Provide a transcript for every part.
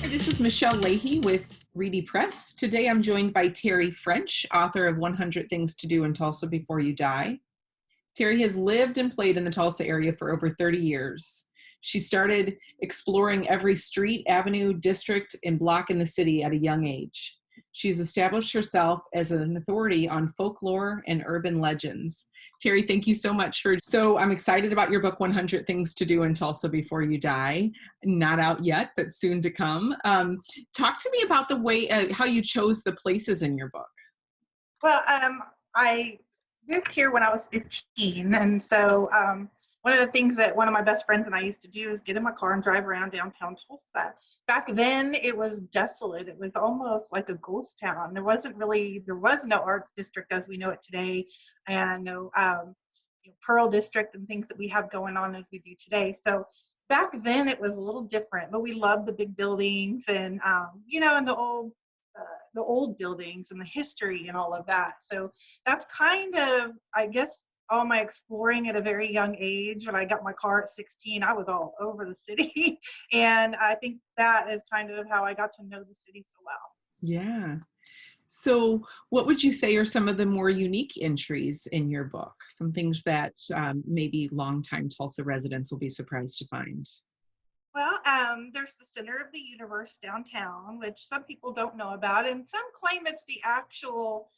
This is Michelle Leahy with Reedy Press. Today I'm joined by Teri French, author of 100 Things to Do in Tulsa Before You Die. Teri has lived and played in the Tulsa area for over 30 years. She started exploring every street, avenue, district, and block in the city at a young age. She's established herself as an authority on folklore and urban legends. Teri, thank you so much So I'm excited about your book, 100 Things to Do in Tulsa Before You Die. Not out yet, but soon to come. Talk to me about the way, how you chose the places in your book. Well, I moved here when I was 15, and so one of the things that one of my best friends and I used to do is get in my car and drive around downtown Tulsa. Back then, it was desolate. It was almost like a ghost town. There was no arts district as we know it today, and no Pearl District and things that we have going on as we do today. So back then, it was a little different, but we loved the big buildings and and the old buildings and the history and all of that. So that's kind of, I guess, all my exploring at a very young age. When I got my car at 16, I was all over the city. And I think that is kind of how I got to know the city so well. Yeah. So what would you say are some of the more unique entries in your book? Some things that maybe longtime Tulsa residents will be surprised to find. Well, there's the center of the universe downtown, which some people don't know about, and some claim it's the actual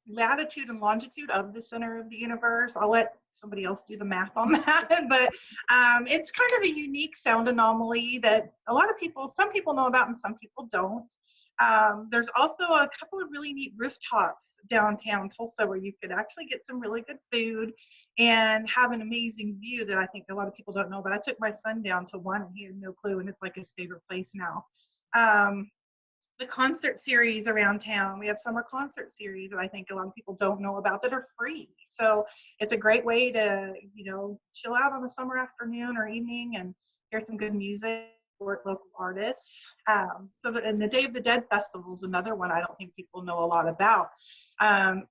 latitude and longitude of the center of the universe. I'll let somebody else do the math on that, but it's kind of a unique sound anomaly that some people know about and some people don't. There's also a couple of really neat rooftops downtown Tulsa where you could actually get some really good food and have an amazing view that I think a lot of people don't know. But I took my son down to one and he had no clue, and it's like his favorite place now. The concert series around town, we have summer concert series that I think a lot of people don't know about that are free. So it's a great way to, chill out on a summer afternoon or evening and hear some good music. Local artists. And the Day of the Dead Festival is another one I don't think people know a lot about.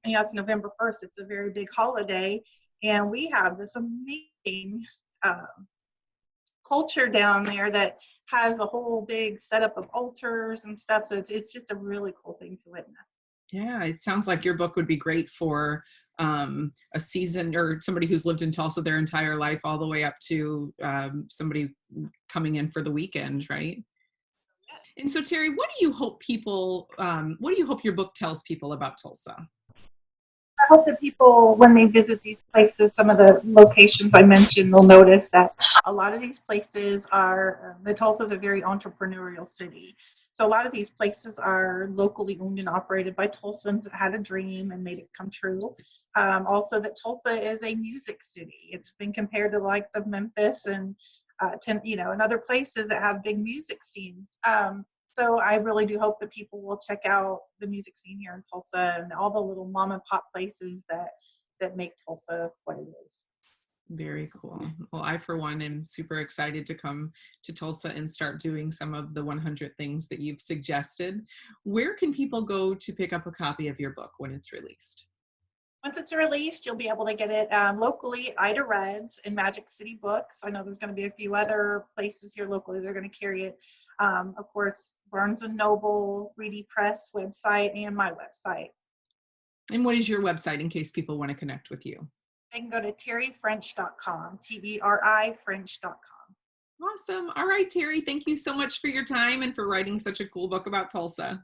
It's November 1st. It's a very big holiday, and we have this amazing culture down there that has a whole big setup of altars and stuff. So it's just a really cool thing to witness. Yeah, it sounds like your book would be great for a seasoned or somebody who's lived in Tulsa their entire life, all the way up to somebody coming in for the weekend, right? Yeah. And so, Teri, what do you hope your book tells people about Tulsa? I hope that people, when they visit these places, some of the locations I mentioned, they'll notice that a lot of these places Tulsa is a very entrepreneurial city. So a lot of these places are locally owned and operated by Tulsans that had a dream and made it come true. Also that Tulsa is a music city. It's been compared to the likes of Memphis and and other places that have big music scenes. So I really do hope that people will check out the music scene here in Tulsa and all the little mom and pop places that make Tulsa what it is. Very cool. Well, I, for one, am super excited to come to Tulsa and start doing some of the 100 things that you've suggested. Where can people go to pick up a copy of your book when it's released? Once it's released, you'll be able to get it locally at Ida Reds and Magic City Books. I know there's going to be a few other places here locally that are going to carry it. Of course, Barnes & Noble, Reedy Press website, and my website. And what is your website in case people want to connect with you? They can go to terifrench.com, TERIFrench.com. Awesome. All right, Teri, thank you so much for your time and for writing such a cool book about Tulsa.